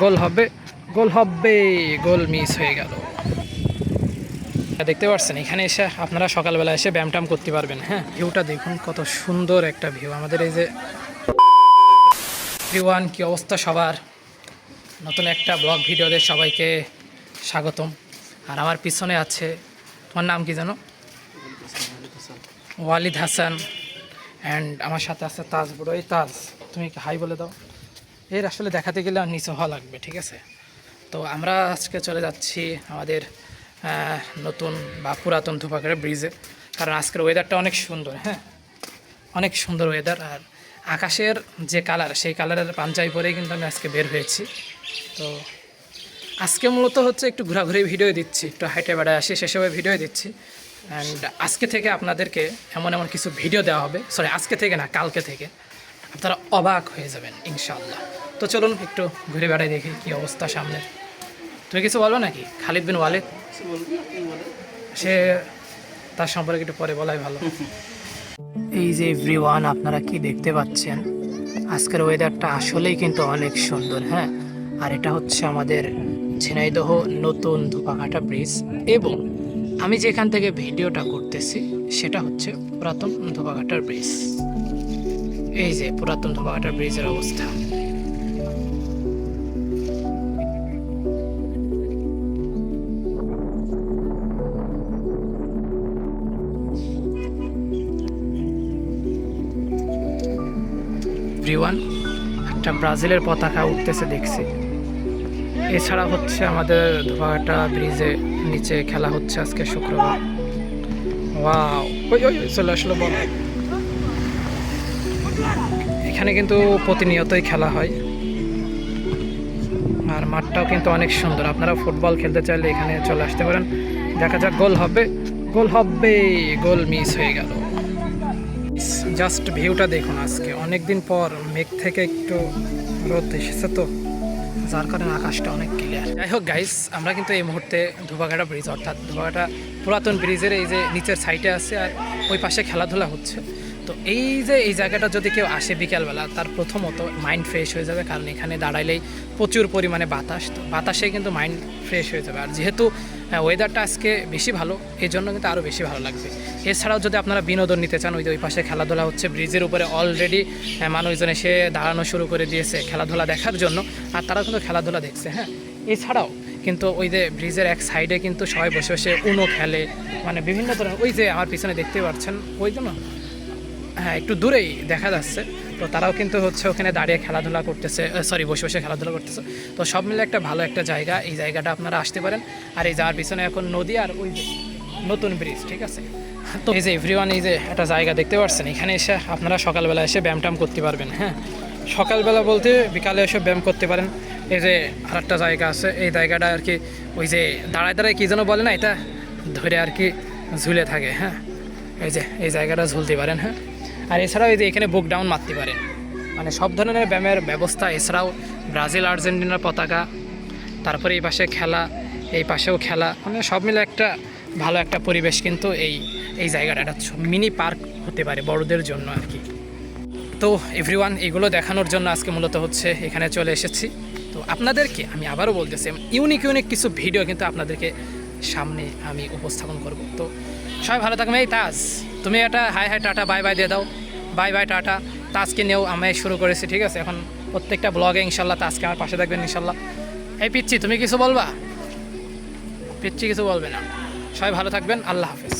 গোল হবে, গোল হবে, goal miss হয়ে গেল। দেখতে পাচ্ছেন এখানে এসে আপনারা সকালবেলা এসে ব্যায়াম করতে পারবেন। হ্যাঁ, ভিউটা দেখুন কত সুন্দর একটা ভিউ। আমাদের এই যে ভিউ কি অবস্থা সবার, নতুন একটা ব্লগ ভিডিওতে সবাইকে স্বাগতম। আর আমার পিছনে আছে, তোমার নাম কি জানো? ওয়ালিদ হাসান। অ্যান্ড আমার সাথে আছে তাজ বড়। এই তাজ, তুমি হাই বলে দাও। এর আসলে দেখাতে গেলে আর নিচে হওয়া লাগবে, ঠিক আছে? তো আমরা আজকে চলে যাচ্ছি আমাদের নতুন বা পুরাতন ধোপাখাড়া ব্রিজে, কারণ আজকের ওয়েদারটা অনেক সুন্দর। হ্যাঁ, অনেক সুন্দর ওয়েদার। আর আকাশের যে কালার, সেই কালারের পাঞ্জাবি পরেই কিন্তু আমি আজকে বের হয়েছি। তো আজকে মূলত হচ্ছে একটু ঘোরাঘুরি ভিডিও দিচ্ছি, একটু হাইটে বেড়ায় আসি সেসবে ভিডিও দিচ্ছি। অ্যান্ড আজকে থেকে আপনাদেরকে এমন এমন কিছু ভিডিও দেওয়া হবে, সরি আজকে থেকে না, কালকে থেকে আপনারা অবাক হয়ে যাবেন ইনশাআল্লাহ। তো চলুন একটু ঘুরে বেড়াই, দেখি কী অবস্থা সামনের। তুমি কিছু বলবো নাকি? খালিদ বিন ওয়ালিদ, সে তার সম্পর্কে একটু পরে বলাই ভালো। এই যে এভরিওয়ান, আপনারা কি দেখতে পাচ্ছেন, আজকের ওয়েদারটা আসলেই কিন্তু অনেক সুন্দর। হ্যাঁ, আর এটা হচ্ছে আমাদের ঝিনাইদহ নতুন ধোপাখাটা ব্রিজ, এবং আমি যেখান থেকে ভিডিওটা করতেছি সেটা হচ্ছে পুরাতন ধোপাখাটার ব্রিজ। এই যে পুরাতন ধোপাখাটার ব্রিজের অবস্থা। এভরিওয়ান, একটা ব্রাজিলের পতাকা উঠতেছে দেখছি। এছাড়া হচ্ছে আমাদের ধোপাখাটা ব্রিজে নিচে খেলা হচ্ছে আজকে শুক্রবার। ওয়াও, ওই ওই চলে আসলো বল। এখানে কিন্তু প্রতিনিয়তই খেলা হয়, আর মাঠটাও কিন্তু অনেক সুন্দর। আপনারা ফুটবল খেলতে চাইলে এখানে চলে আসতে পারেন। দেখা যাক গোল হবে, গোল হবে, গোল মিস হয়ে গেল। জাস্ট ভিউটা দেখুন, আজকে অনেক দিন পর মেঘ থেকে একটু রোদ এসেছে, তো যার কারণে আকাশটা অনেক ক্লিয়ার। যাই হোক গাইস, আমরা কিন্তু এই মুহূর্তে ধোপাখাটা ব্রিজ, অর্থাৎ ধোপাখাটা পুরাতন ব্রিজের এই যে নিচের সাইডে আছে, আর ওই পাশে খেলাধুলা হচ্ছে। তো এই যে এই জায়গাটা যদি কেউ আসে বিকালবেলা, তার প্রথমত মাইন্ড ফ্রেশ হয়ে যাবে, কারণ এখানে দাঁড়াইলেই প্রচুর পরিমাণে বাতাস, তো বাতাসে কিন্তু মাইন্ড ফ্রেশ হয়ে যাবে। আর যেহেতু ওয়েদারটা আজকে বেশি ভালো, এই জন্য কিন্তু আরও বেশি ভালো লাগবে। এছাড়াও যদি আপনারা বিনোদন নিতে চান, ওই পাশে খেলাধুলা হচ্ছে, ব্রিজের উপরে অলরেডি মানুষজন এসে দাঁড়ানো শুরু করে দিয়েছে খেলাধুলা দেখার জন্য, আর তারা কিন্তু খেলাধুলা দেখছে। হ্যাঁ, এছাড়াও কিন্তু ওই যে ব্রিজের এক সাইডে কিন্তু সবাই বসে বসে উনো খেলে, মানে বিভিন্ন ধরনের। ওই যে আমার পিছনে দেখতে পাচ্ছেন, ওই জন্য হ্যাঁ একটু দূরেই দেখা যাচ্ছে, তো তারাও কিন্তু হচ্ছে ওখানে দাঁড়িয়ে খেলাধুলা করতেছে, সরি বসে বসে খেলাধুলা করতেছে। তো সব মিলে একটা ভালো একটা জায়গা, এই জায়গাটা আপনারা আসতে পারেন। আর এই যার পিছনে এখন নদী, আর ওই যে নতুন ব্রিজ, ঠিক আছে? তো এই যে এভরিওয়ান, এই যে একটা জায়গা দেখতে পাচ্ছেন, এখানে এসে আপনারা সকালবেলা এসে ব্যায়াম করতে পারবেন। হ্যাঁ, সকালবেলা বলতে বিকালে এসে ব্যায়াম করতে পারেন। এই যে আর একটা জায়গা আছে, এই জায়গাটা আর কি ওই যে দাঁড়ায় দাঁড়ায় কী যেন বলে না, এটা ধরে আর কি ঝুলে থাকে। হ্যাঁ, এই যে এই জায়গাটা ঝুলতে পারেন। হ্যাঁ, আর এছাড়াও এই যে এখানে বুক ডাউন মারতে পারেন, মানে সব ধরনের ব্যায়ামের ব্যবস্থা। এছাড়াও ব্রাজিল আর্জেন্টিনার পতাকা, তারপরে এই পাশে খেলা, এই পাশেও খেলা, মানে সব মিলে একটা ভালো একটা পরিবেশ। কিন্তু এই জায়গাটা একটা মিনি পার্ক হতে পারে বড়দের জন্য আর কি। তো এভরিওয়ান, এগুলো দেখানোর জন্য আজকে মূলত হচ্ছে এখানে চলে এসেছি। তো আপনাদেরকে আমি আবারও বলতেছি, ইউনিক কিছু ভিডিও কিন্তু আপনাদেরকে সামনে আমি উপস্থাপন করব। তো সবাই ভালো থাকবেন। এই তাজ, তুমি এটা high high tata bye bye দিয়ে দাও। Bye bye tata. তাজকে নিয়েও আমি শুরু করেছি, ঠিক আছে? এখন প্রত্যেকটা ব্লগে ইনশাল্লাহ তাজকে আমার পাশে থাকবেন ইনশাল্লাহ। এই পিচ্ছি, তুমি কিছু বলবা? পিচ্ছি কিছু বলবে না। সবাই ভালো থাকবেন, আল্লাহ হাফেজ।